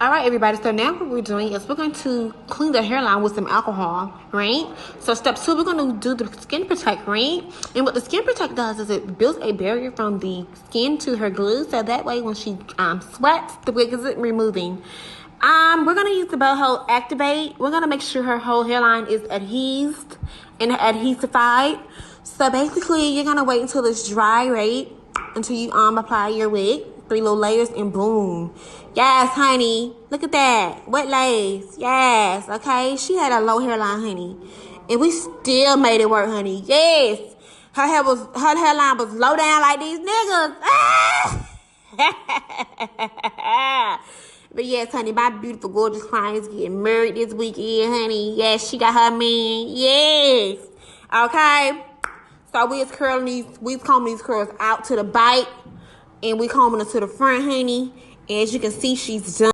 All right, everybody. So now what we're doing is we're going to clean the hairline with some alcohol, right? So step 2, we're going to do the skin protect, right? And what the skin protect does is it builds a barrier from the skin to her glue, so that way when she sweats, the wig isn't removing. We're going to use the Boho Activate. We're going to make sure her whole hairline is adhesed and adhesified. So basically, you're going to wait until it's dry, right? Until you apply your wig. 3 little layers and boom. Yes, honey. Look at that. Wet lace. Yes. Okay. She had a low hairline, honey. And we still made it work, honey. Yes. Her hairline was low down like these niggas. But yes, honey, my beautiful, gorgeous client is getting married this weekend, honey. Yes, she got her man. Yes. Okay. So we combing these curls out to the bite. And we combing it to the front, honey. As you can see, she's done.